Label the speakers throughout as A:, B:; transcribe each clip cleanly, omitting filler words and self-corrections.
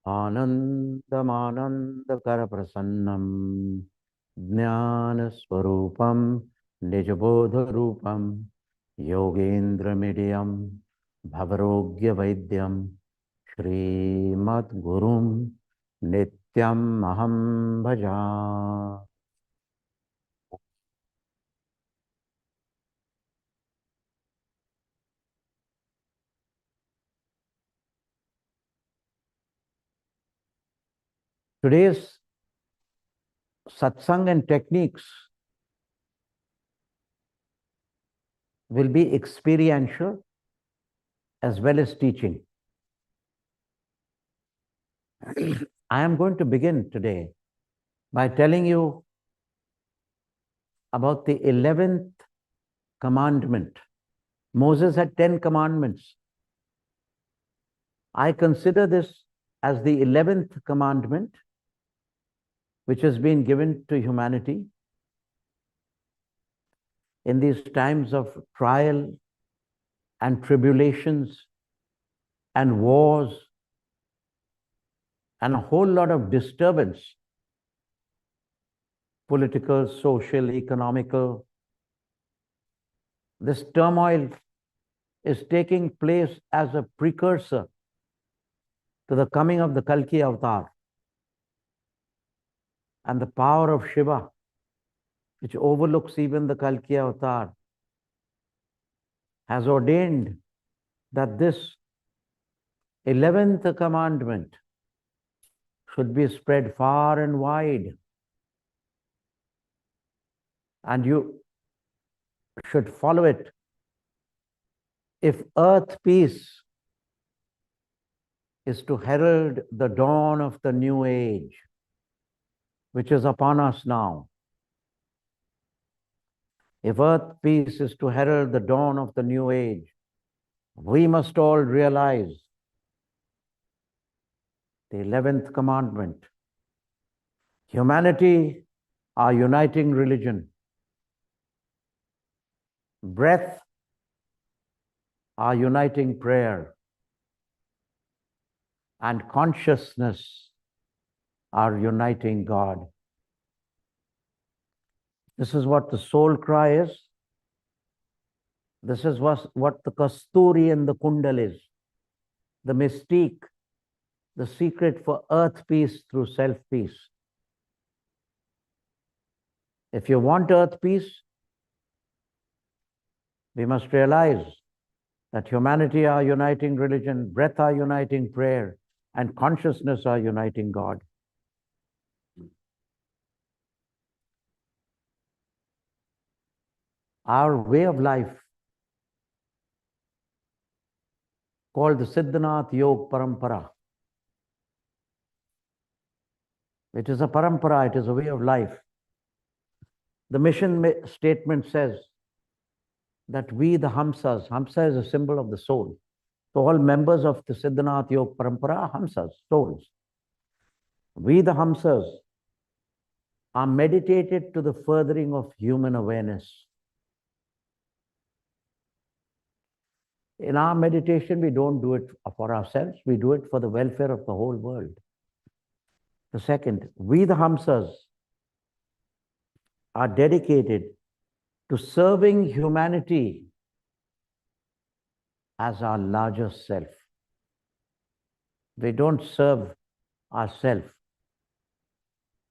A: आनन्दमानन्दकरप्रसन्नं ज्ञानस्वरूपं निजबोधरूपं योगेन्द्रमिडियं भवरोग्यवैद्यं श्रीमद्गुरुं नित्यम् अहं भजामि. Today's satsang and techniques will be experiential as well as teaching. I am going to begin today by telling you about the 11th commandment. Moses had 10 commandments. I consider this as the 11th commandment which has been given to humanity in these times of trial and tribulations and wars and a whole lot of disturbance, political, social, economical. This turmoil is taking place as a precursor to the coming of the Kalki avatar. And the power of Shiva, which overlooks even the Kalki avatar, has ordained that this 11th commandment should be spread far and wide. And you should follow it. If earth peace is to herald the dawn of the new age, which is upon us now, if earth peace is to herald the dawn of the new age, we must all realize the 11th commandment. Humanity, our uniting religion. Breath, our uniting prayer. And consciousness, our uniting God. This is what the soul cry is. This is what the Kasturi and the Kundal is. The mystique, the secret for earth peace through self-peace. If you want earth peace, we must realize that humanity, our uniting religion, breath, our uniting prayer, and consciousness, our uniting God. Our way of life, called the Siddhanath Yoga Parampara. It is a parampara, it is a way of life. The mission statement says that we, the Hamsas, Hamsa is a symbol of the soul. So all members of the Siddhanath Yoga Parampara are Hamsas, souls. We, the Hamsas, are meditated to the furthering of human awareness. In our meditation, we don't do it for ourselves, we do it for the welfare of the whole world. The second, we, the Hamsas, are dedicated to serving humanity as our largest self. We don't serve ourselves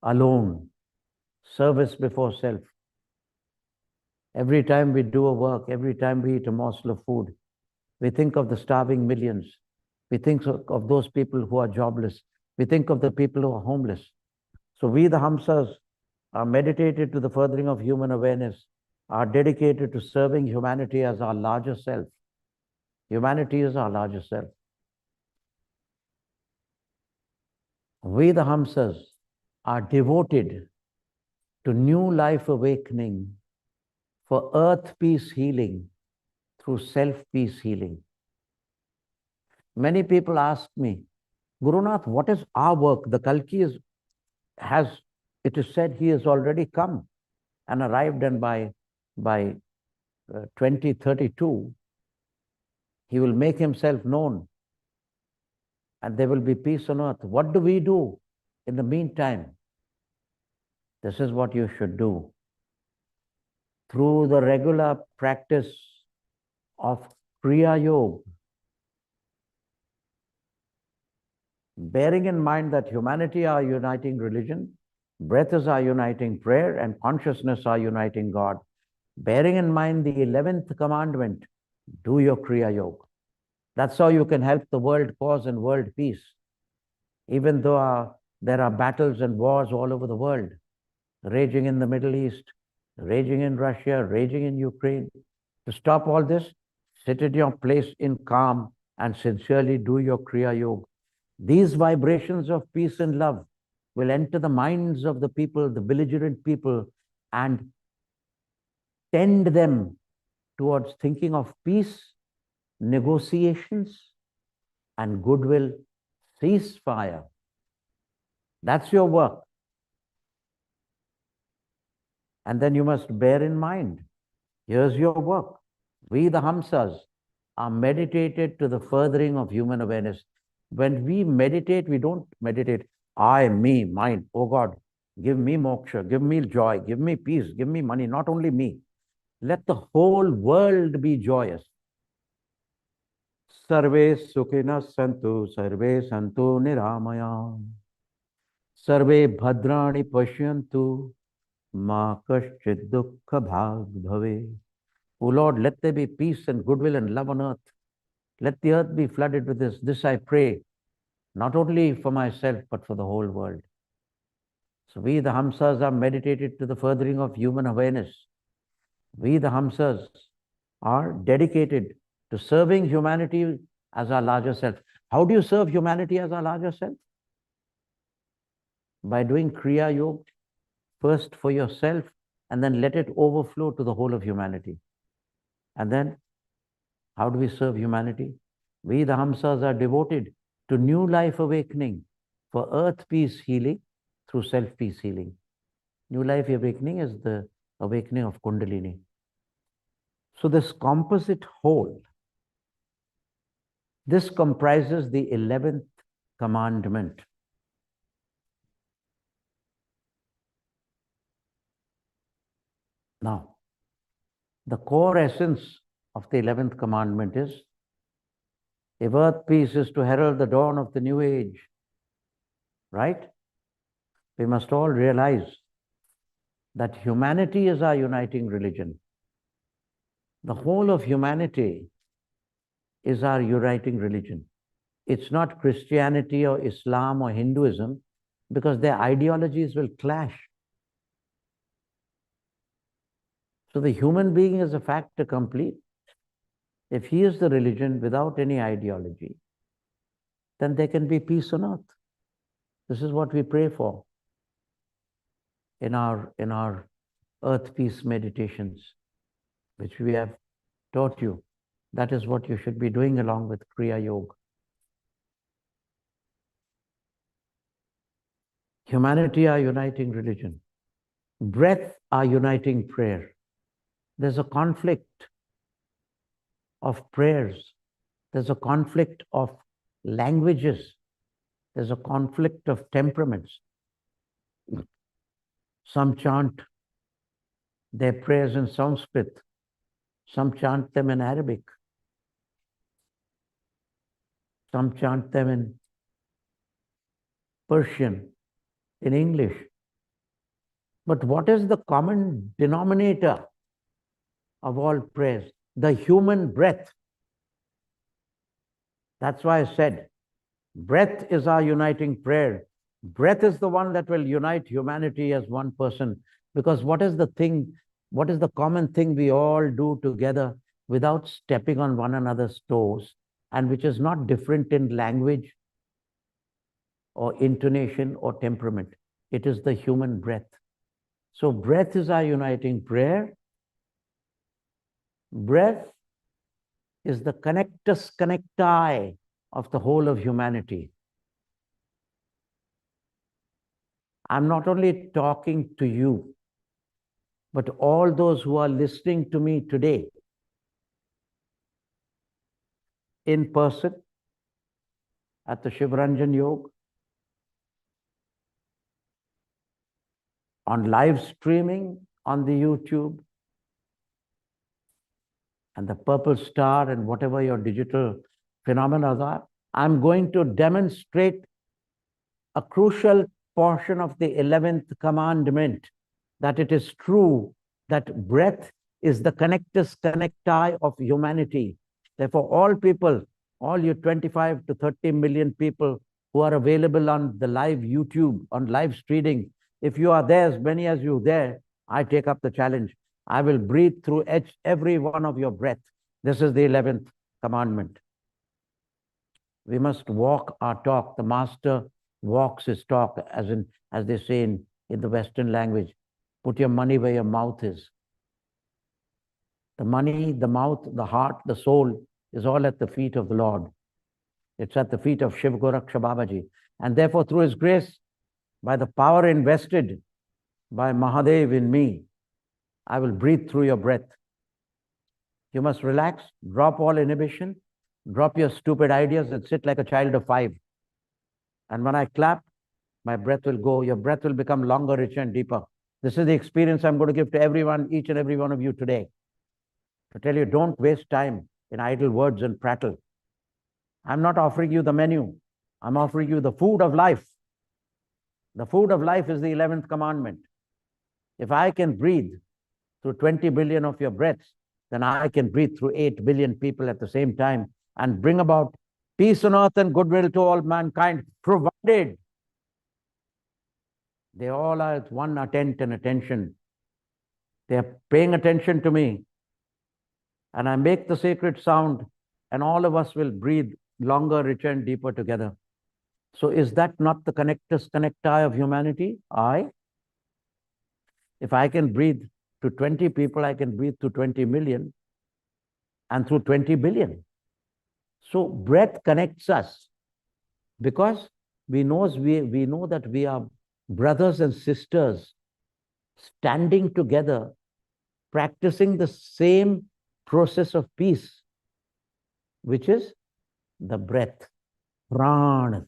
A: alone. Service before self. Every time we do a work, every time we eat a morsel of food, we think of the starving millions. We think of those people who are jobless. We think of the people who are homeless. So we, the Hamsas, are meditated to the furthering of human awareness, are dedicated to serving humanity as our larger self. Humanity is our larger self. We, the Hamsas, are devoted to new life awakening for earth peace healing through self-peace healing. Many people ask me, Gurunath, what is our work? The Kalki it is said he has already come and arrived, and by 2032, he will make himself known. and there will be peace on earth. What do we do in the meantime? This is what you should do. Through the regular practice of Kriya Yoga, bearing in mind that humanity are uniting religion, breath is our uniting prayer, and consciousness are uniting God. Bearing in mind the 11th commandment, do your Kriya Yoga. That's how you can help the world cause and world peace. Even though there are battles and wars all over the world, raging in the Middle East, raging in Russia, raging in Ukraine. To stop all this, sit at your place in calm and sincerely do your Kriya Yoga. These vibrations of peace and love will enter the minds of the people, the belligerent people, and tend them towards thinking of peace, negotiations, and goodwill, ceasefire. That's your work. And then you must bear in mind, here's your work. We, the Hamsas, are meditated to the furthering of human awareness. When we meditate, we don't meditate, I, me, mine. Oh God, give me moksha, give me joy, give me peace, give me money. Not only me. Let the whole world be joyous. Sarve sukhina santu, sarve santu niramaya. Sarve bhadrani pashyantu, ma kaschid dukkha bhag bhave. O Lord, let there be peace and goodwill and love on earth. Let the earth be flooded with this. This I pray, not only for myself, but for the whole world. So we, the Hamsas, are meditated to the furthering of human awareness. We, the Hamsas, are dedicated to serving humanity as our larger self. How do you serve humanity as our larger self? By doing Kriya Yoga, first for yourself, and then let it overflow to the whole of humanity. And then, how do we serve humanity? We, the Hamsas, are devoted to new life awakening for earth peace healing through self-peace healing. New life awakening is the awakening of Kundalini. So this composite whole, this comprises the 11th commandment. Now, the core essence of the 11th commandment is, if earth peace is to herald the dawn of the new age, right? We must all realize that humanity is our uniting religion. The whole of humanity is our uniting religion. It's not Christianity or Islam or Hinduism, because their ideologies will clash. So the human being is a factor complete. If he is the religion without any ideology, then there can be peace on earth. This is what we pray for in our earth peace meditations, which we have taught you. That is what you should be doing along with Kriya Yoga. Humanity, our uniting religion. Breath, our uniting prayer. There's a conflict of prayers. There's a conflict of languages. There's a conflict of temperaments. Some chant their prayers in Sanskrit. Some chant them in Arabic. Some chant them in Persian, in English. But what is the common denominator of all prayers? The human breath. That's why I said, breath is our uniting prayer. Breath is the one that will unite humanity as one person. Because what is the common thing we all do together without stepping on one another's toes, and which is not different in language or intonation or temperament? It is the human breath. So breath is our uniting prayer. Breath is the connectus connecti of the whole of humanity. I'm not only talking to you, but all those who are listening to me today, in person at the ShivRanjan Yoga, on live streaming on the YouTube, and the purple star and whatever your digital phenomena are. I'm going to demonstrate a crucial portion of the 11th commandment, that it is true that breath is the connectus connecti of humanity. Therefore, all people, all you 25 to 30 million people who are available on the live YouTube, on live streaming, if you are there, as many as you there, I take up the challenge. I will breathe through every one of your breath. This is the 11th commandment. We must walk our talk. The master walks his talk, as they say in the Western language. Put your money where your mouth is. The money, the mouth, the heart, the soul is all at the feet of the Lord. It's at the feet of Shiv Goraksha Babaji. And therefore, through his grace, by the power invested by Mahadev in me, I will breathe through your breath. You must relax, drop all inhibition, drop your stupid ideas and sit like a child of 5. And when I clap, my breath will go. Your breath will become longer, richer, and deeper. This is the experience I'm going to give to everyone, each and every one of you today. To tell you, don't waste time in idle words and prattle. I'm not offering you the menu. I'm offering you the food of life. The food of life is the 11th commandment. If I can breathe through 20 billion of your breaths, then I can breathe through 8 billion people at the same time and bring about peace on earth and goodwill to all mankind, provided they all are at one attent and attention. They are paying attention to me. And I make the sacred sound, and all of us will breathe longer, richer, and deeper together. So is that not the connectus connecti of humanity? If I can breathe to 20 people, I can breathe to 20 million and through 20 billion. So breath connects us because we know that we are brothers and sisters standing together, practicing the same process of peace, which is the breath, prana.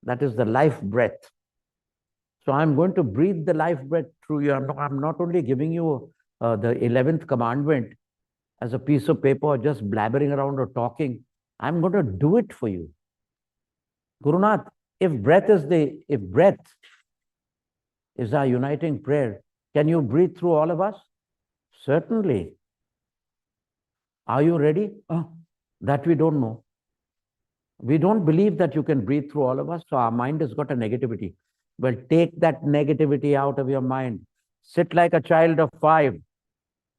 A: That is the life breath. So I'm going to breathe the life breath through you. I'm not only giving you the 11th commandment as a piece of paper or just blabbering around or talking. I'm going to do it for you. Gurunath, if breath is our uniting prayer, can you breathe through all of us? Certainly. Are you ready? That we don't know. We don't believe that you can breathe through all of us, so our mind has got a negativity. Well, take that negativity out of your mind. Sit like a child of 5.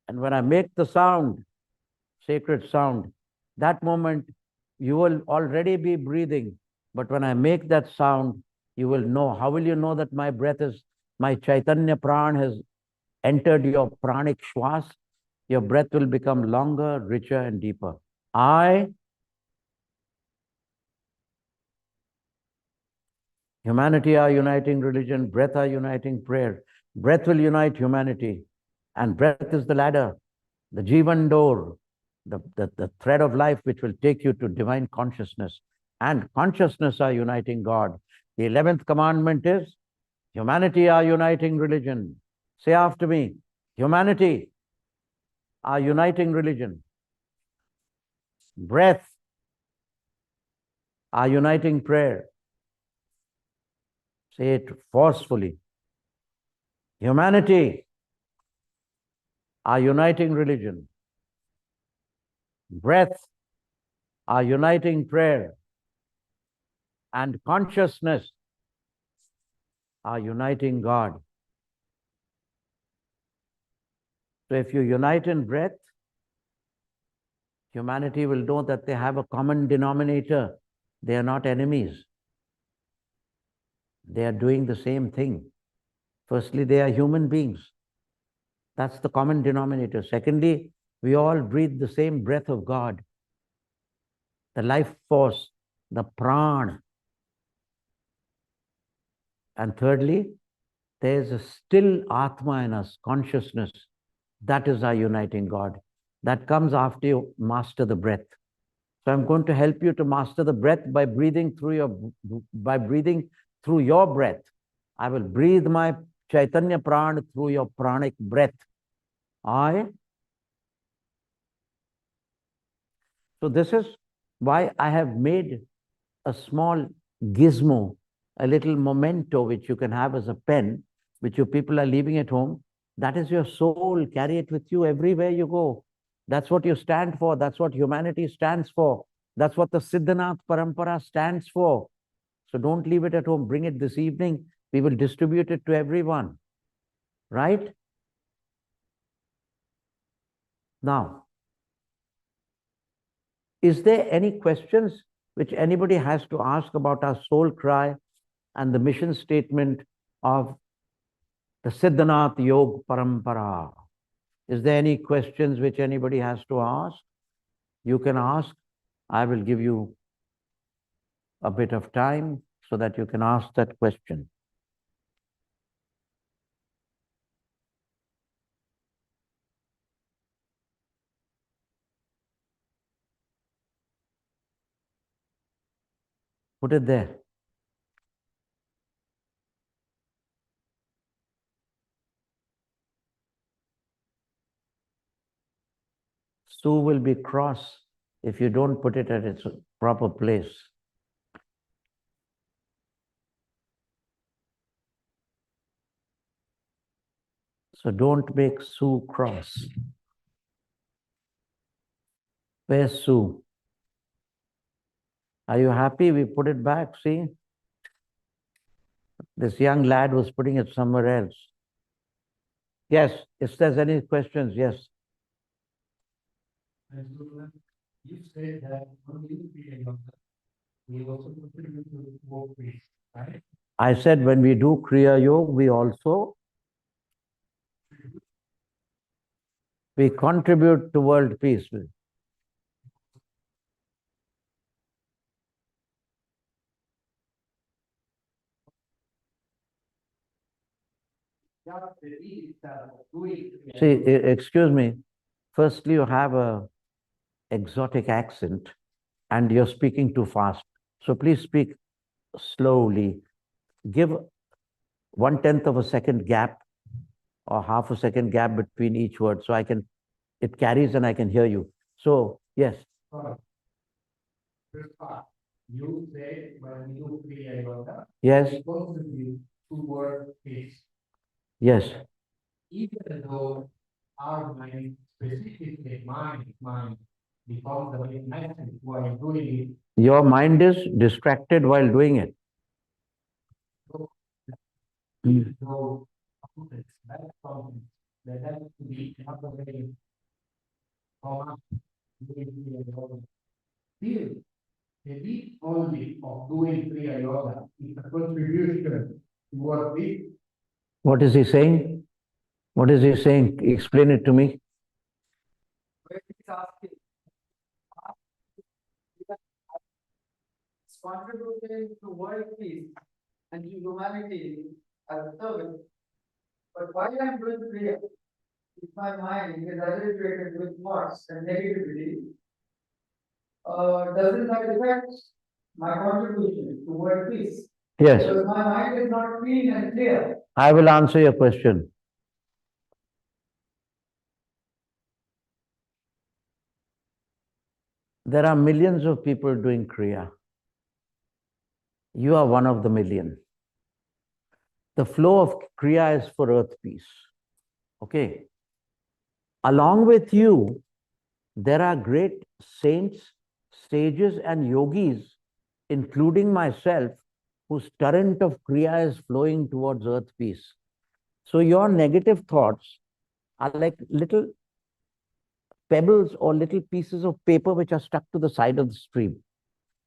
A: And when I make the sound, sacred sound, that moment you will already be breathing. But when I make that sound, you will know. How will you know that my breath is, my Chaitanya Pran has entered your pranic shwas? Your breath will become longer, richer, and deeper. Humanity, our uniting religion. Breath, our uniting prayer. Breath will unite humanity. And breath is the ladder, the Jivan door, the thread of life which will take you to divine consciousness. And consciousness, our uniting God. The 11th commandment is humanity, our uniting religion. Say after me, humanity, our uniting religion. Breath, our uniting prayer. Say it forcefully. Humanity, our uniting religion. Breath, our uniting prayer. And consciousness, our uniting God. So if you unite in breath, humanity will know that they have a common denominator. They are not enemies. They are doing the same thing. Firstly, they are human beings. That's the common denominator. Secondly, we all breathe the same breath of God, the life force, the prana. And thirdly, there's a still Atma in us, consciousness. That is our uniting God. That comes after you master the breath. So I'm going to help you to master the breath by breathing through your breath. I will breathe my Chaitanya Pran through your pranic breath. So this is why I have made a small gizmo, a little memento which you can have as a pen, which your people are leaving at home. That is your soul. Carry it with you everywhere you go. That's what you stand for. That's what humanity stands for. That's what the Siddhanath Parampara stands for. So don't leave it at home. Bring it this evening. We will distribute it to everyone. Right? Now, is there any questions which anybody has to ask about our soul cry and the mission statement of the Siddhanath Yoga Parampara? Is there any questions which anybody has to ask? You can ask. I will give you a bit of time so that you can ask that question. Put it there. Sue will be cross if you don't put it at its proper place. So don't make Sue cross. Where's Sue? Are you happy we put it back? See? This young lad was putting it somewhere else. Yes, if there's any questions, yes.
B: You said that when we do Kriya Yoga, we also contribute to the world peace, right?
A: I said when we do Kriya Yoga, we contribute to world peace. See, excuse me. Firstly, you have a exotic accent and you're speaking too fast. So please speak slowly. Give 1/10 of a second gap or half a second gap between each word so it carries and I can hear you. So, yes.
B: First part, you say when we do Kriya Yoga,
A: Yes.
B: we contribute to world peace.
A: Yes.
B: Even though our mind, specifically mind becomes the main message while doing it.
A: Your mind is distracted while doing it.
B: Even though that has to be another way from us doing Kriya Yoga. Still, the need only of doing Kriya Yoga is a contribution to what we.
A: What is he saying? What is he saying? Explain it to me.
B: It's contributing to world peace and to humanity as a service. But while I'm doing Kriya, if my mind is agitated with thoughts and negativity, doesn't that affect my contribution to world peace?
A: Yes.
B: Because my mind is not clean and clear.
A: I will answer your question. There are millions of people doing Kriya. You are one of the million. The flow of Kriya is for earth peace. Okay. Along with you, there are great saints, sages, and yogis, including myself, whose torrent of Kriya is flowing towards earth peace. So your negative thoughts are like little pebbles or little pieces of paper which are stuck to the side of the stream.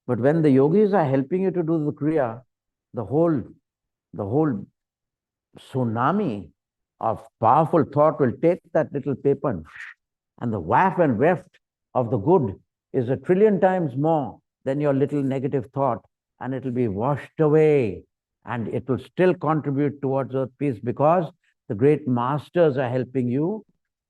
A: But when the yogis are helping you to do the Kriya, the whole tsunami of powerful thought will take that little paper and the waft and weft of the good is 1,000,000,000 times more than your little negative thought, and it will be washed away and it will still contribute towards earth peace because the great masters are helping you.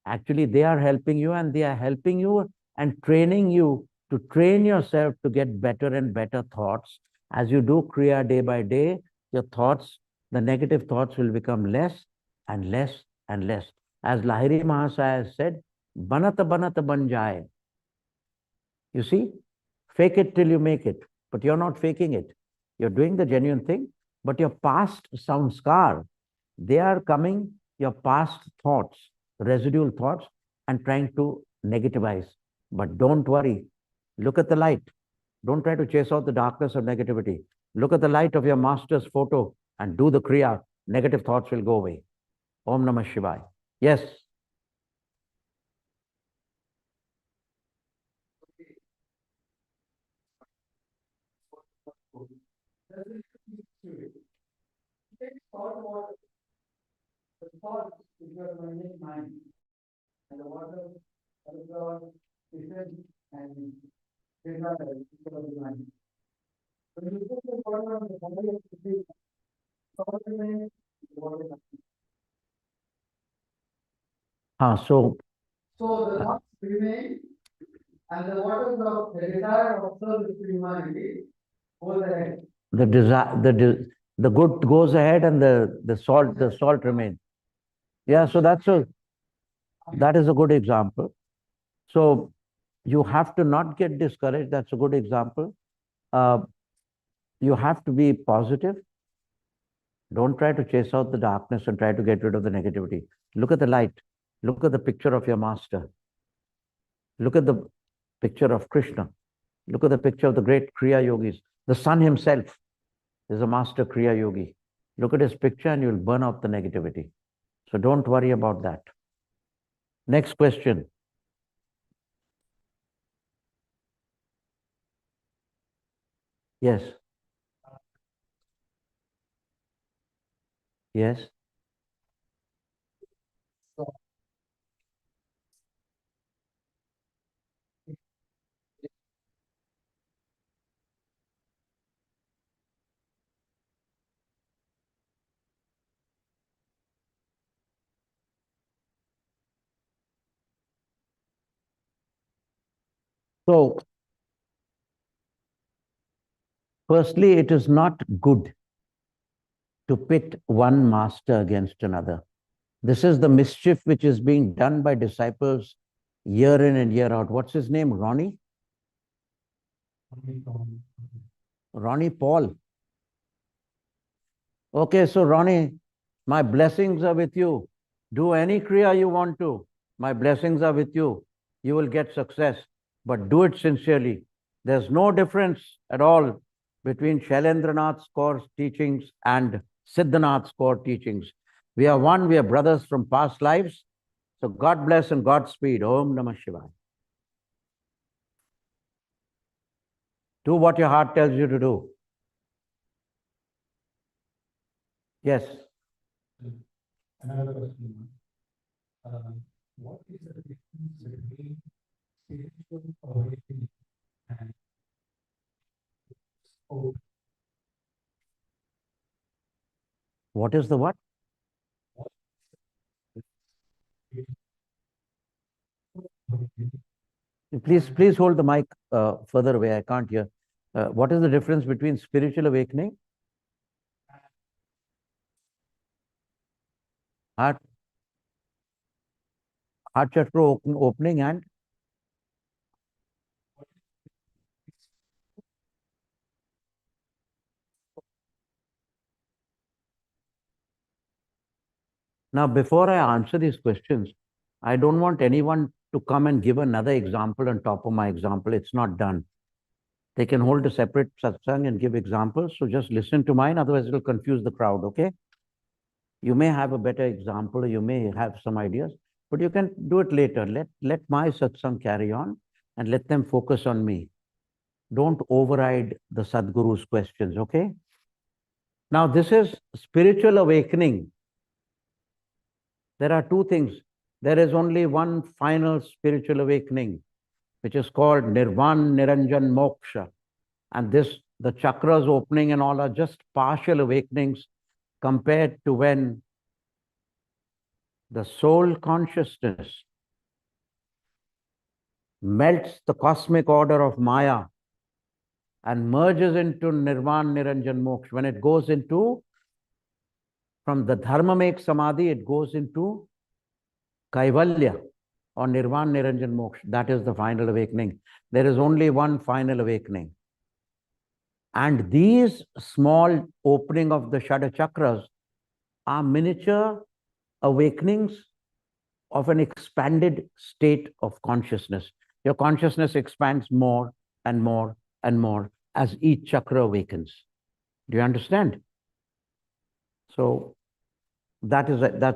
A: Actually, they are helping you and they are helping you and training you to train yourself to get better and better thoughts. As you do Kriya day by day, your thoughts, the negative thoughts will become less and less and less. As Lahiri Mahasaya said, Banata Banata Banjai. You see, fake it till you make it, but you're not faking it. You're doing the genuine thing, but your past samskar, they are coming, your past thoughts, residual thoughts, and trying to negativize. But don't worry. Look at the light. Don't try to chase out the darkness of negativity. Look at the light of your master's photo and do the Kriya. Negative thoughts will go away. Om Namah Shivaya. Yes.
B: The thought is your mind, and the water is your vision and desire is your mind. When you put the water on the body of the fish, thought remains, the water comes.
A: So
B: the thoughts remain, and the waters of the desire of service to humanity goes ahead.
A: the desire, the good goes ahead, and the salt remains. Yeah, so that is a good example. So you have to not get discouraged. That's a good example. You have to be positive. Don't try to chase out the darkness and try to get rid of the negativity. Look at the light. Look at the picture of your master. Look at the picture of Krishna. Look at the picture of the great Kriya yogis. The sun himself is a master Kriya yogi. Look at his picture and you'll burn out the negativity. So don't worry about that. Next question. Yes. Yes. So, firstly, it is not good to pit one master against another. This is the mischief which is being done by disciples year in and year out. What's his name? Ronnie? Ronnie Paul. Okay, so Ronnie, my blessings are with you. Do any Kriya you want to. My blessings are with you. You will get success, but do it sincerely. There's no difference at all between Shailendranath's core teachings and Siddhanath's core teachings. We are one, we are brothers from past lives. So God bless and Godspeed. Om Namah Shivaya. Do what your heart tells you to do. Yes.
B: Another question. What is the difference between spiritual awakening and hope?
A: What is the what? Please hold the mic further away. I can't hear. What is the difference between spiritual awakening? Heart chakra opening and now, before I answer these questions, I don't want anyone to come and give another example on top of my example. It's not done. They can hold a separate satsang and give examples. So just listen to mine, otherwise it will confuse the crowd, okay? You may have a better example, or you may have some ideas, but you can do it later. Let my satsang carry on and let them focus on me. Don't override the Sadguru's questions, okay? Now, this is spiritual awakening. There are two things. There is only one final spiritual awakening, which is called Nirvan Niranjan Moksha. And this, the chakras opening and all are just partial awakenings compared to when the soul consciousness melts the cosmic order of Maya and merges into Nirvan Niranjan Moksha. When it goes into, from the Dharma make Samadhi, it goes into Kaivalya or Nirvan Niranjan Moksha. That is the final awakening. There is only one final awakening. And these small opening of the Shada Chakras are miniature awakenings of an expanded state of consciousness. Your consciousness expands more and more and more as each chakra awakens. Do you understand? So that's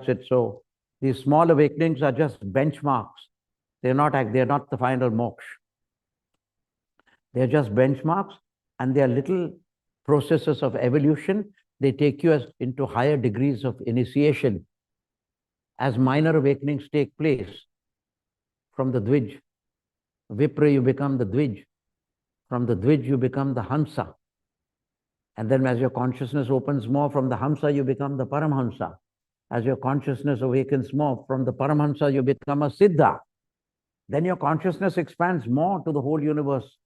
A: it. So these small awakenings are just benchmarks. They're not the final moksha. They're just benchmarks, and they are little processes of evolution. They take you into higher degrees of initiation as minor awakenings take place. From the Dvij, Vipra, you become the Dvij. From the Dvij, you become the Hansa. And then as your consciousness opens more, from the Hamsa, you become the Paramhansa. As your consciousness awakens more, from the Paramhansa, you become a Siddha. Then your consciousness expands more to the whole universe.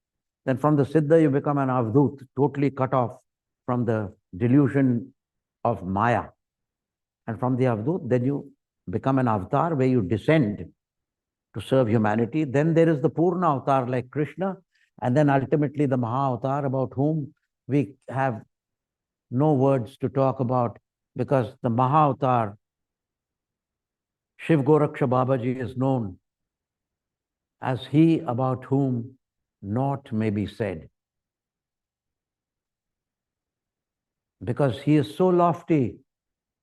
A: Then from the Siddha, you become an Avdut, totally cut off from the delusion of Maya. And from the Avdut, then you become an avatar where you descend to serve humanity. Then there is the Purna avatar like Krishna, and then ultimately the Maha avatar, about whom we have no words to talk about, because the Maha avatar, Shiv Goraksha Babaji, is known as he about whom naught may be said. Because he is so lofty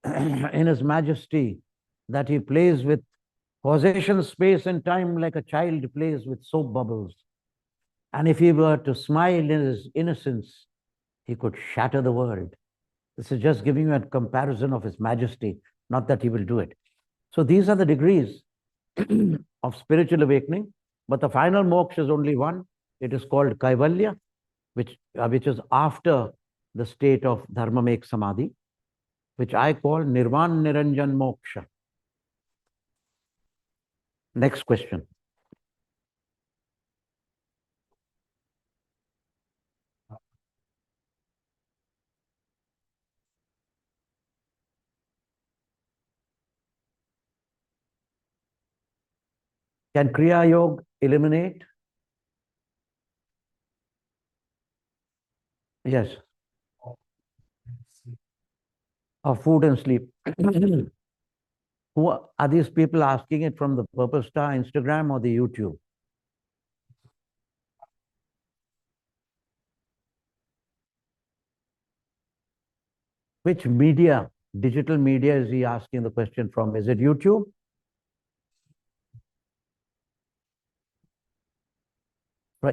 A: in his majesty that he plays with causation, space and time like a child plays with soap bubbles. And if he were to smile in his innocence, he could shatter the world. This is just giving you a comparison of his majesty, not that he will do it. So these are the degrees of spiritual awakening, but the final moksha is only one. It is called Kaivalya, which is after the state of Dharma make Samadhi, which I call Nirvan Niranjan Moksha. Next question. Can Kriya Yoga eliminate? Yes. Of food and sleep. Who are these people asking it, from the Purple Star Instagram or the YouTube? Which media, digital media, is he asking the question from? Is it YouTube?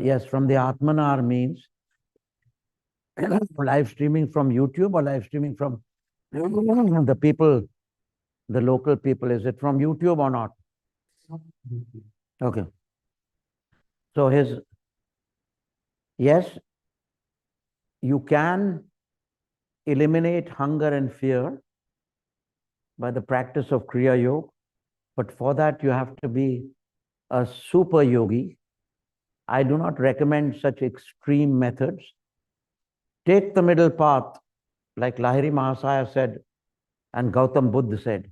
A: Yes, from the Atmanar means live streaming from YouTube or live streaming from the people, the local people. Is it from YouTube or not? Okay. So yes, you can eliminate hunger and fear by the practice of Kriya Yoga, but for that you have to be a super yogi. I do not recommend such extreme methods. Take the middle path, like Lahiri Mahasaya said, and Gautam Buddha said.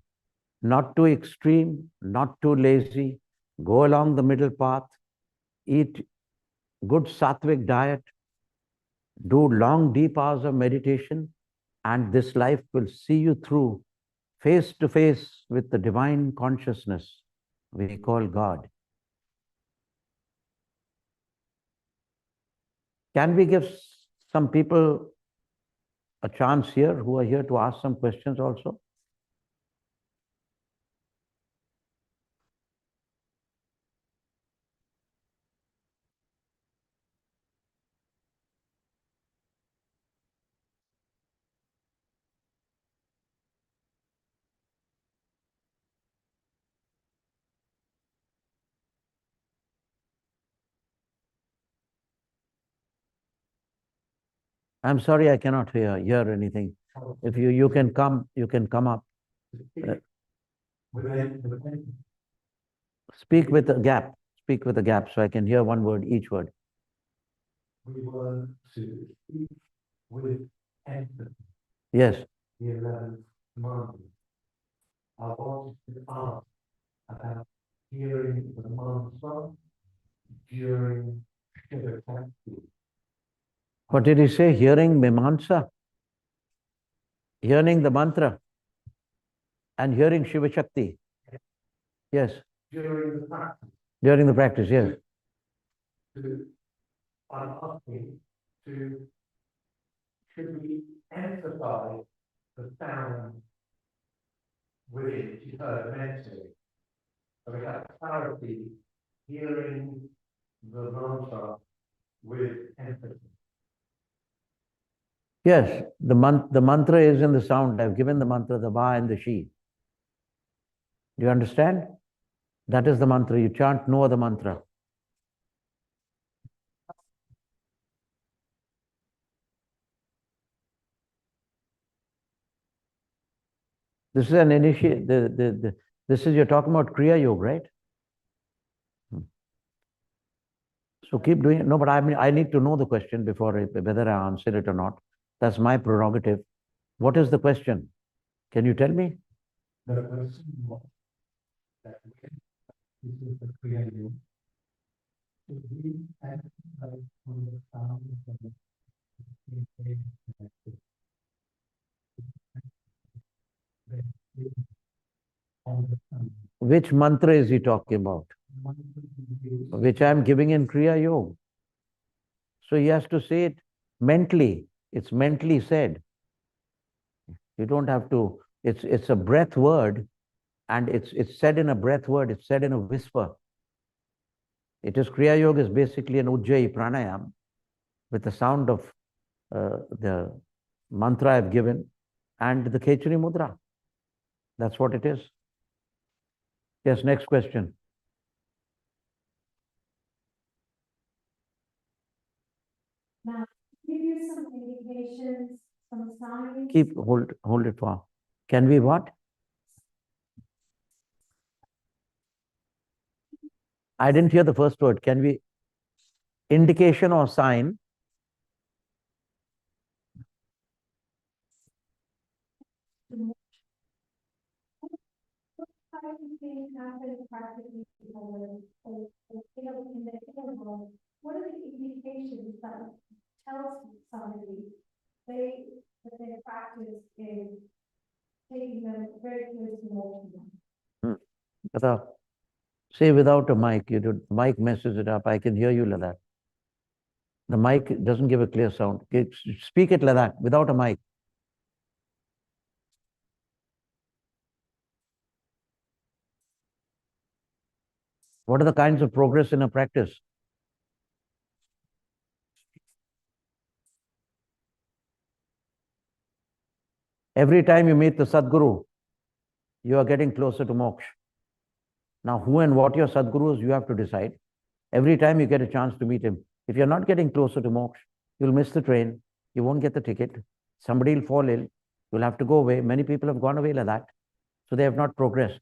A: Not too extreme, not too lazy. Go along the middle path. Eat good sattvic diet. Do long, deep hours of meditation. And this life will see you through, face to face with the divine consciousness we call God. Can we give some people a chance here who are here to ask some questions also? I'm sorry, I cannot hear anything. If you can come up. Speak with a gap. Speak with a gap so I can hear one word, each word.
B: We want to speak with empathy.
A: Yes.
B: The 11th commandment. I want to ask about hearing the mantra during ShivRanjan.
A: What did he say? Hearing Mimamsa? Hearing the mantra? And hearing Shiva Shakti? Yes.
B: During the practice.
A: During the practice, yes.
B: I'm asking should we emphasize the sound which you heard mentally? So we have clarity, hearing the mantra with empathy.
A: Yes, the mantra is in the sound. I've given the mantra, the Va and the Shi. Do you understand? That is the mantra. You chant no other mantra. This is an initiate. This is, you're talking about Kriya Yoga, right? So keep doing it. No, but I mean, I need to know the question before whether I answer it or not. That's my prerogative. What is the question? Can you tell me?
B: The question was that this is the Kriya Yoga. Should we emphasize on the sound of the
A: Which mantra is he talking about? Which I am giving in Kriya Yoga. So he has to say it mentally. It's mentally said. You don't have to, it's a breath word, and it's said in a breath word, it's said in a whisper. It is Kriya Yoga is basically an Ujjayi pranayam with the sound of the mantra I've given and the Khechari Mudra. That's what it is. Yes, next question.
C: Now, give you some indications, some signs.
A: Keep, hold it for. Can we what? I didn't hear the first word. Can we, indication or sign?
C: What are the indications that tells somebody that their practice is taking them very close to moksha?
A: Say without a mic. Mic messes it up. I can hear you like that. The mic doesn't give a clear sound. Speak it like that, without a mic. What are the kinds of progress in a practice? Every time you meet the Sadguru, you are getting closer to moksha. Now, who and what your Sadgurus, you have to decide. Every time you get a chance to meet him, if you're not getting closer to moksha, you'll miss the train, you won't get the ticket, somebody will fall ill, you'll have to go away. Many people have gone away like that, so they have not progressed.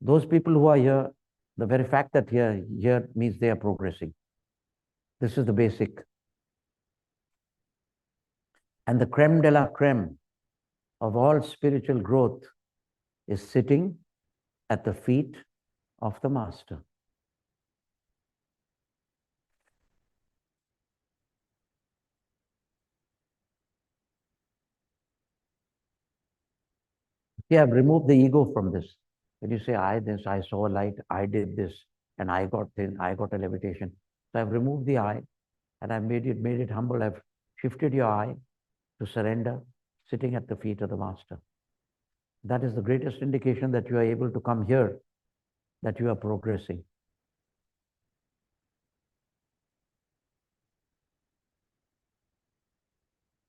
A: Those people who are here, the very fact that here means they are progressing. This is the basic. And the creme de la creme of all spiritual growth is sitting at the feet of the Master. Yeah, remove the ego from this. When you say, I saw a light, I did this, and I got a levitation. So I've removed the I, and I've made it humble. I've shifted your I to surrender, sitting at the feet of the Master. That is the greatest indication that you are able to come here, that you are progressing.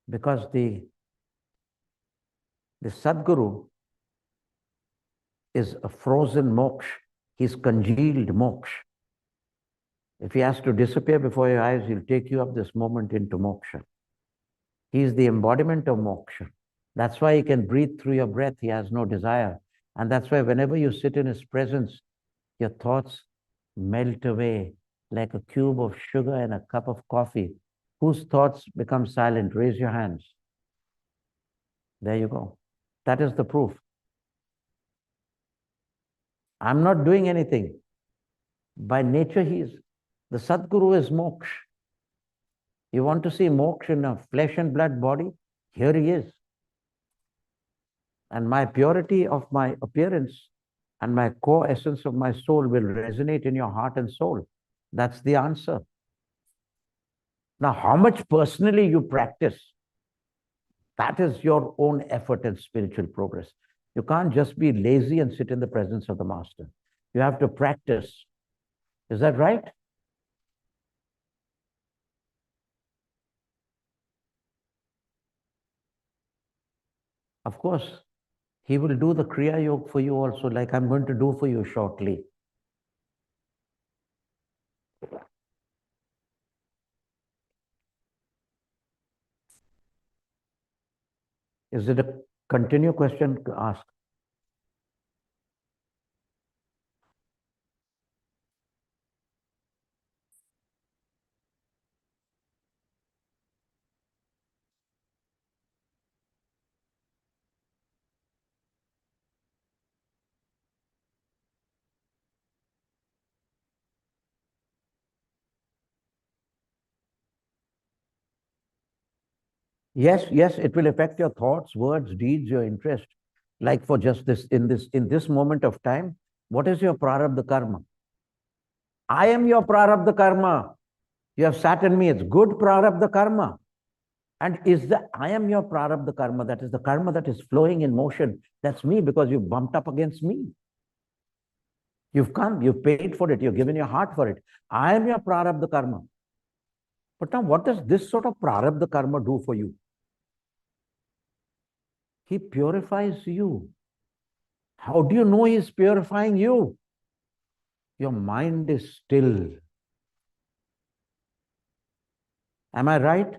A: Because the Sadguru is a frozen moksha. He's congealed moksha. If he has to disappear before your eyes, he'll take you up this moment into moksha. He is the embodiment of moksha. That's why he can breathe through your breath. He has no desire. And that's why whenever you sit in his presence, your thoughts melt away like a cube of sugar in a cup of coffee. Whose thoughts become silent? Raise your hands. There you go. That is the proof. I'm not doing anything. By nature, the Sadguru is moksha. You want to see moksha in a flesh and blood body? Here he is. And my purity of my appearance and my core essence of my soul will resonate in your heart and soul. That's the answer. Now, how much personally you practice, that is your own effort and spiritual progress. You can't just be lazy and sit in the presence of the master. You have to practice. Is that right? Of course, he will do the Kriya Yoga for you also, like I'm going to do for you shortly. Is it a continue question to ask? Yes, yes, it will affect your thoughts, words, deeds, your interest. Like for just in this moment of time, what is your prarabdha karma? I am your prarabdha karma. You have sat in me. It's good prarabdha karma. And I am your prarabdha karma. That is the karma that is flowing in motion. That's me because you bumped up against me. You've come, you've paid for it, you've given your heart for it. I am your prarabdha karma. But now what does this sort of prarabdha karma do for you? He purifies you. How do you know he is purifying you? Your mind is still. Am I right?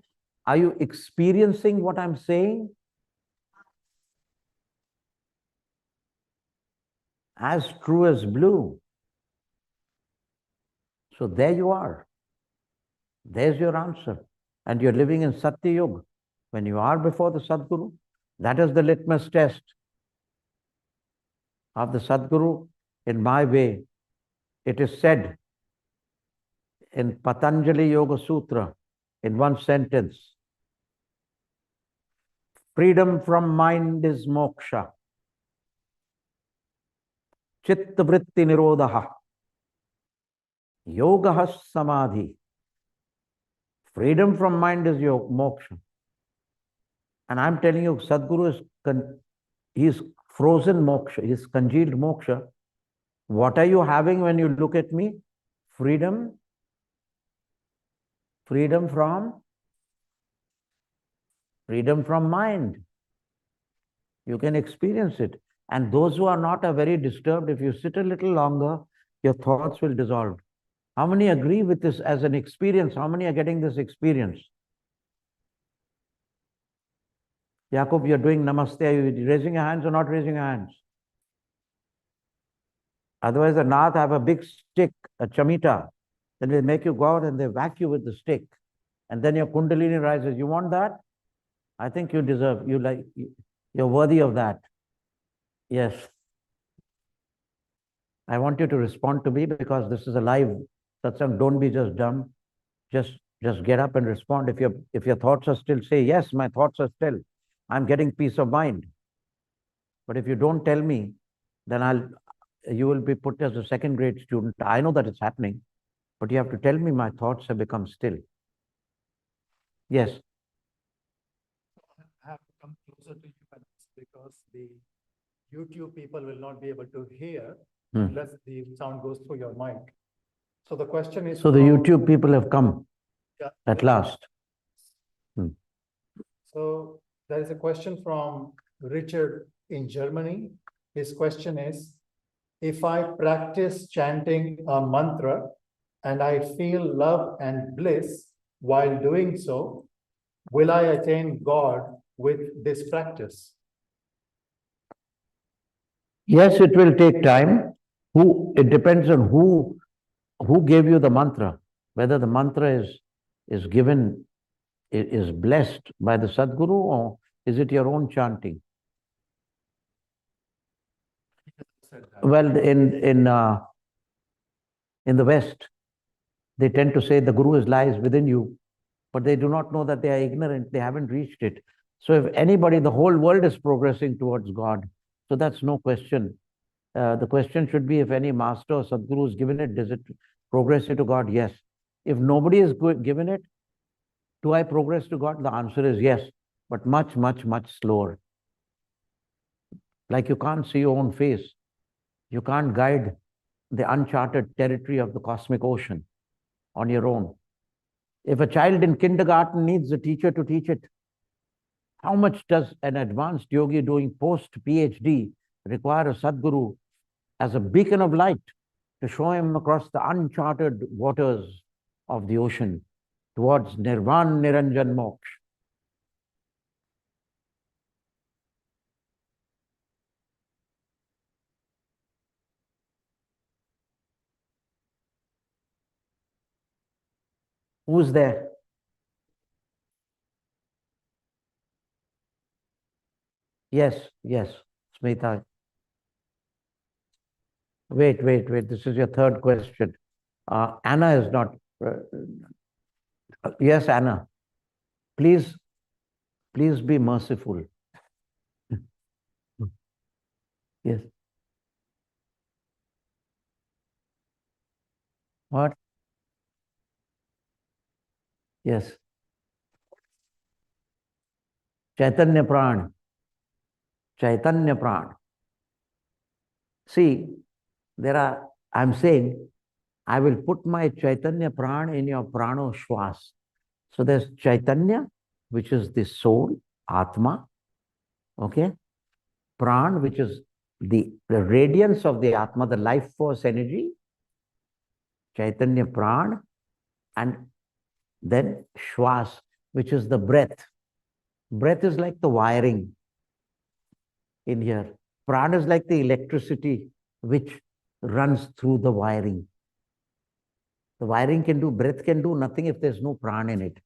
A: Are you experiencing what I'm saying? As true as blue. So there you are. There's your answer. And you're living in Satya Yuga. When you are before the Sadguru, that is the litmus test of the Sadguru. In my way, it is said in Patanjali Yoga Sutra, in one sentence, freedom from mind is moksha. Chitta vritti nirodha. Yoga samadhi. Freedom from mind is your moksha. And I'm telling you, Sadguru he's frozen moksha, he's congealed moksha. What are you having when you look at me? Freedom. Freedom from mind. You can experience it. And those who are not are very disturbed. If you sit a little longer, your thoughts will dissolve. How many agree with this as an experience? How many are getting this experience? Yakub, you're doing namaste. Are you raising your hands or not raising your hands? Otherwise, the Nath have a big stick, a chamita. Then they make you go out and they whack you with the stick. And then your kundalini rises. You want that? I think you deserve, you're worthy of that. Yes. I want you to respond to me because this is a live satsang. Don't be just dumb. Just get up and respond. If your thoughts are still, say, yes, my thoughts are still. I'm getting peace of mind. But if you don't tell me, then you will be put as a second grade student. I know that it's happening, but you have to tell me my thoughts have become still. Yes.
D: I have to come closer to you because the YouTube people will not be able to hear unless the sound goes through your mic. So the question is...
A: So the YouTube people have come at last.
D: So there is a question from Richard in Germany. His question is, if I practice chanting a mantra and I feel love and bliss while doing so, will I attain God with this practice?
A: Yes, it will take time. It depends on who Who gave you the mantra? Whether the mantra is given, is blessed by the Sadguru, or is it your own chanting? Well, in the West, they tend to say the Guru lies within you, but they do not know that they are ignorant. They haven't reached it. So if anybody, the whole world is progressing towards God. So that's no question. The question should be if any master or Sadguru is given it, does it progress into God? Yes. If nobody is given it, do I progress to God? The answer is yes, but much, much, much slower. Like you can't see your own face. You can't guide the uncharted territory of the cosmic ocean on your own. If a child in kindergarten needs a teacher to teach it, how much does an advanced yogi doing post-PhD require a Sadguru as a beacon of light to show him across the uncharted waters of the ocean towards Nirvana Niranjan Moksha? Who's there? Yes, yes, Smita. Wait. This is your third question. Anna is not. Yes, Anna. Please be merciful. Yes. What? Yes. Chaitanya Pran. Chaitanya Pran. See, I'm saying, I will put my Chaitanya Pran in your Prano Shwas. So there's Chaitanya, which is the soul, Atma. Okay? Pran, which is the radiance of the Atma, the life force energy. Chaitanya Pran. And then Shwas, which is the breath. Breath is like the wiring in here. Pran is like the electricity which runs through the wiring. The wiring can do, breath can do nothing if there's no pran in it.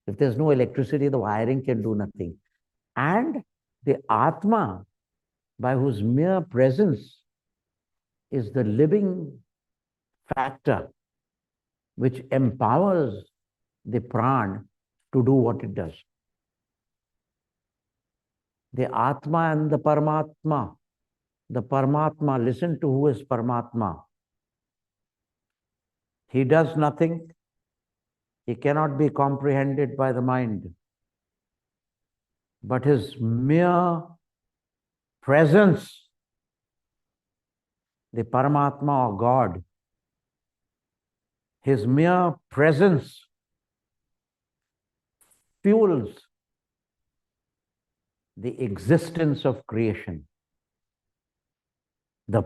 A: If there's no electricity, the wiring can do nothing. And the Atma, by whose mere presence is the living factor which empowers the pran to do what it does. The Atma and the Paramatma. The Paramatma, listen to who is Paramatma. He does nothing. He cannot be comprehended by the mind. But his mere presence, the Paramatma or God, his mere presence fuels the existence of creation. The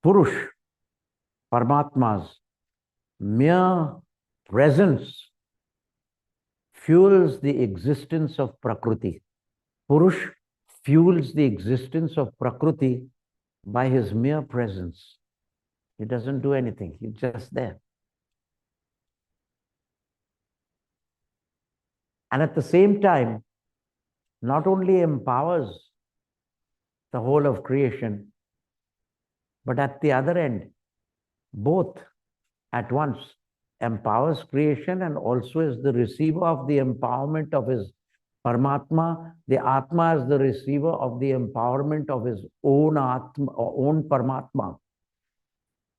A: Purush, Paramatma's mere presence fuels the existence of Prakriti. Purush fuels the existence of Prakriti by his mere presence. He doesn't do anything, he's just there. And at the same time, not only empowers the whole of creation, but at the other end, both at once empowers creation and also is the receiver of the empowerment of his Paramatma. The Atma is the receiver of the empowerment of his own Atma, or own Paramatma,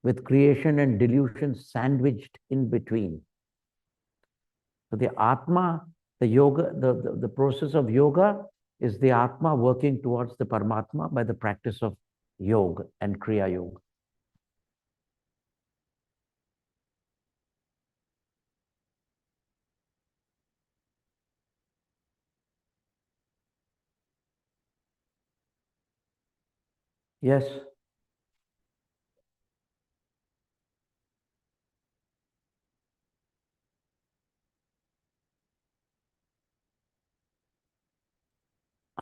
A: with creation and delusion sandwiched in between. So the Atma, the yoga, the process of yoga is the Atma working towards the Paramatma by the practice of yoga and Kriya Yoga. Yes.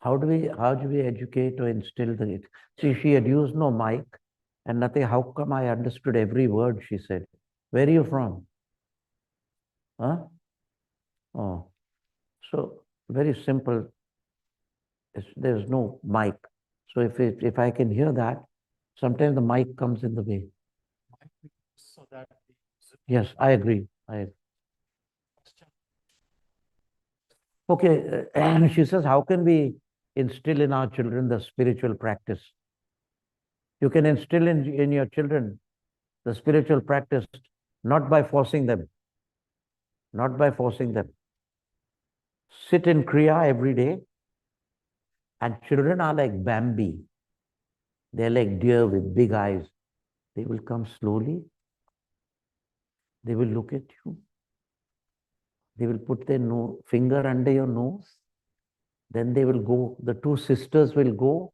A: How do we educate or instill the? See, she had used no mic and nothing. How come I understood every word she said? Where are you from? Huh? Oh, so very simple. There's no mic. So if I can hear that, sometimes the mic comes in the way.
D: So that
A: Yes, I agree. Okay, and she says, how can we instill in our children the spiritual practice? You can instill in your children the spiritual practice not by forcing them, not by forcing them. Sit in Kriya every day, and children are like Bambi. They're like deer with big eyes. They will come slowly. They will look at you. They will put their finger under your nose. Then they will go, the two sisters will go,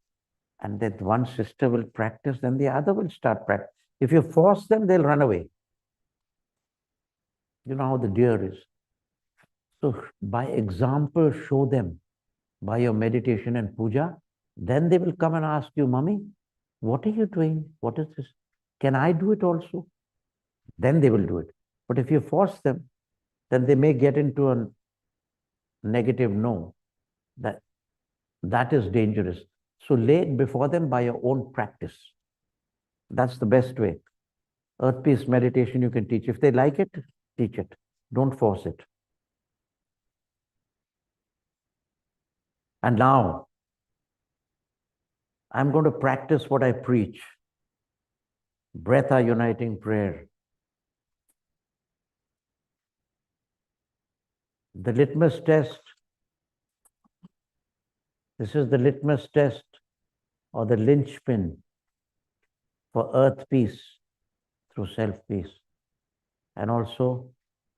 A: and then one sister will practice, then the other will start practice. If you force them, they'll run away. You know how the deer is. So by example, show them by your meditation and puja. Then they will come and ask you, Mummy, what are you doing? What is this? Can I do it also? Then they will do it. But if you force them, then they may get into a negative no. That is dangerous. So lay it before them by your own practice. That's the best way. Earth peace meditation you can teach. If they like it, teach it. Don't force it. And now, I'm going to practice what I preach. Breath are uniting prayer. The litmus test. This is the litmus test or the linchpin for earth peace through self-peace. And also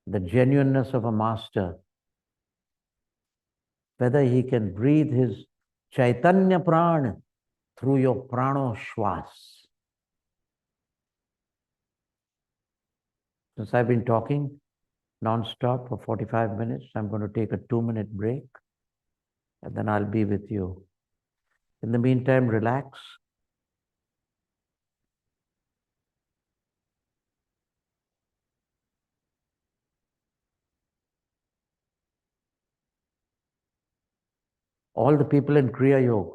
A: the genuineness of a master. Whether he can breathe his Chaitanya Pran through your prano shwas. Since I've been talking non-stop for 45 minutes, I'm going to take a 2-minute break and then I'll be with you. In the meantime, relax. All the people in Kriya Yoga,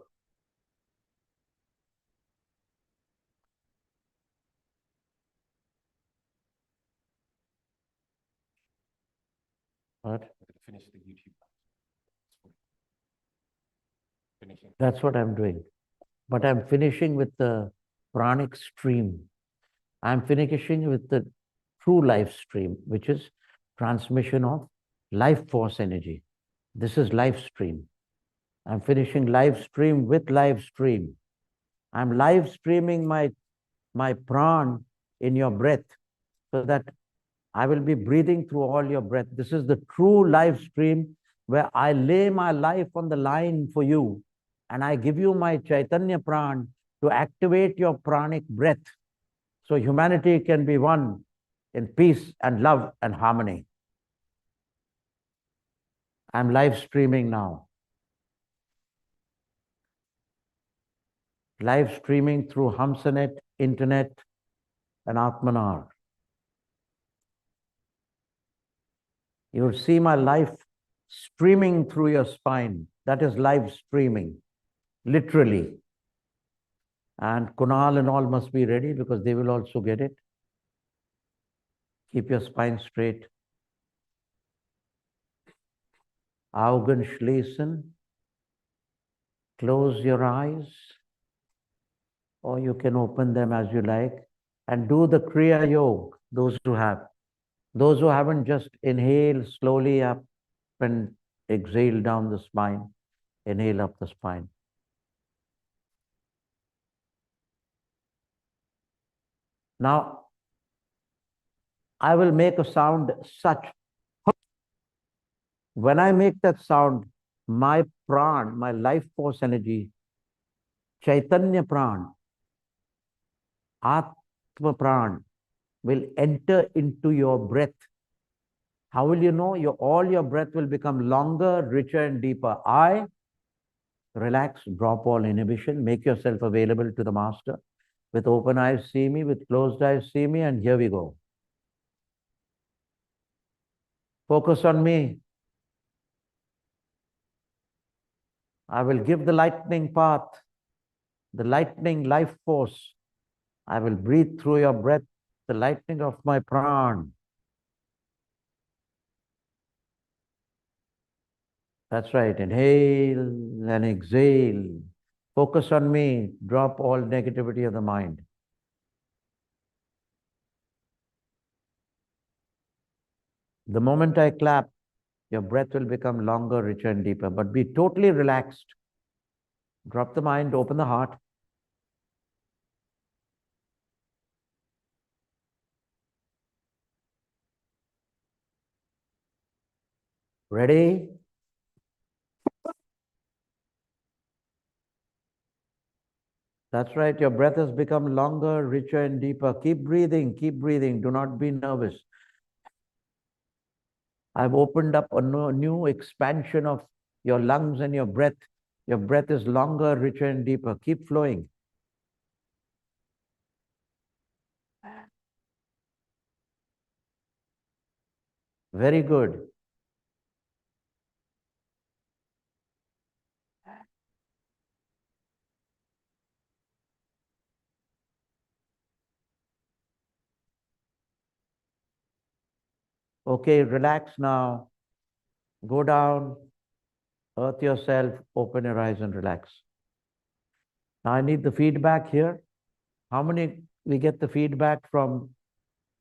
A: what?
E: Finish the YouTube. Finishing.
A: That's what I'm doing. But I'm finishing with the pranic stream. I'm finishing with the true life stream, which is transmission of life force energy. This is live stream. I'm finishing live stream with live stream. I'm live streaming my pran in your breath so that I will be breathing through all your breath. This is the true live stream where I lay my life on the line for you and I give you my Chaitanya Pran to activate your pranic breath so humanity can be one in peace and love and harmony. I'm live streaming now. Live streaming through Hamsanet, Internet, and Atmanar. You will see my life streaming through your spine. That is live streaming, literally. And Kunal and all must be ready because they will also get it. Keep your spine straight. Augen schließen. Close your eyes. Or you can open them as you like. And do the Kriya Yoga, those who have. Those who haven't, just inhale slowly up and exhale down the spine. Inhale up the spine. Now, I will make a sound such. When I make that sound, my pran, my life force energy, Chaitanya Pran, Atma Pran, will enter into your breath. How will you know? All your breath will become longer, richer, and deeper. Relax, drop all inhibition, make yourself available to the master. With open eyes, see me. With closed eyes, see me. And here we go. Focus on me. I will give the lightning path, the lightning life force. I will breathe through your breath, the lightning of my pran. That's right. Inhale and exhale. Focus on me. Drop all negativity of the mind. The moment I clap, your breath will become longer, richer, and deeper. But be totally relaxed. Drop the mind, open the heart. Ready? That's right. Your breath has become longer, richer, and deeper. Keep breathing. Keep breathing. Do not be nervous. I've opened up a new expansion of your lungs and your breath. Your breath is longer, richer, and deeper. Keep flowing. Very good. Okay, relax now. Go down, earth yourself, open your eyes and relax. Now I need the feedback here. How many we get the feedback from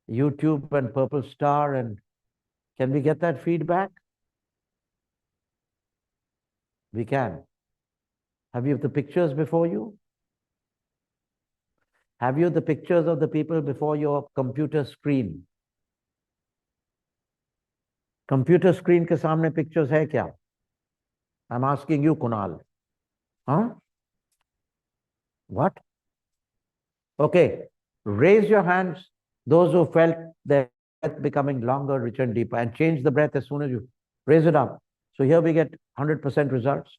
A: YouTube and Purple Star, and can we get that feedback? We can. Have you the pictures before you? Have you the pictures of the people before your computer screen? Computer screen के सामने pictures है क्या? I'm asking you, Kunal. Huh? What? Okay. Raise your hands, those who felt their breath becoming longer, richer, and deeper, and change the breath as soon as you raise it up. So here we get 100% results.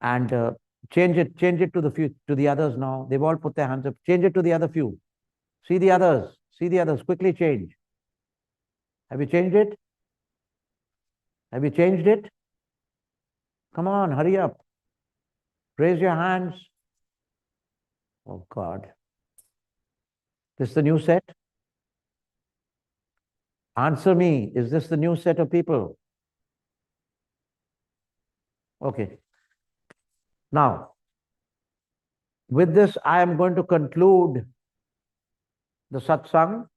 A: And change it to the others now. They've all put their hands up. Change it to the other few. See the others. See the others. Quickly change. Have you changed it? Have you changed it? Come on, hurry up. Raise your hands. Oh God. This the new set? Answer me. Is this the new set of people? Okay. Now, with this, I am going to conclude the satsang,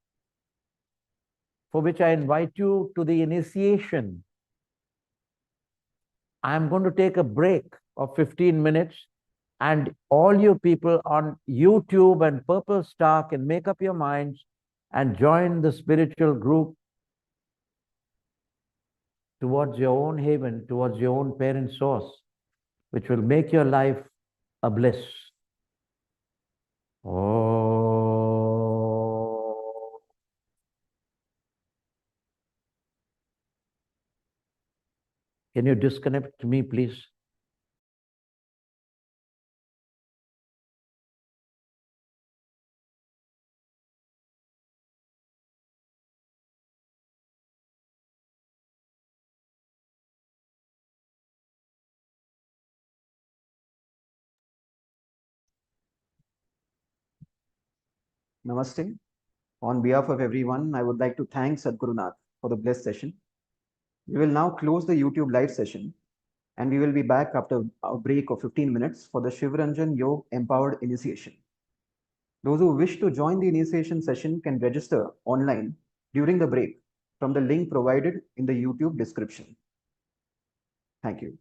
A: for which I invite you to the initiation. I am going to take a break of 15 minutes, and all you people on YouTube and Purple Star can make up your minds and join the spiritual group towards your own haven, towards your own parent source, which will make your life a bliss. Oh. Can you disconnect me, please?
F: Namaste. On behalf of everyone, I would like to thank Sadhgurunath for the blessed session. We will now close the YouTube live session, and we will be back after a break of 15 minutes for the ShivRanjan Yoga Empowered Initiation. Those who wish to join the initiation session can register online during the break from the link provided in the YouTube description. Thank you.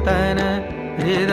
G: तन हृदय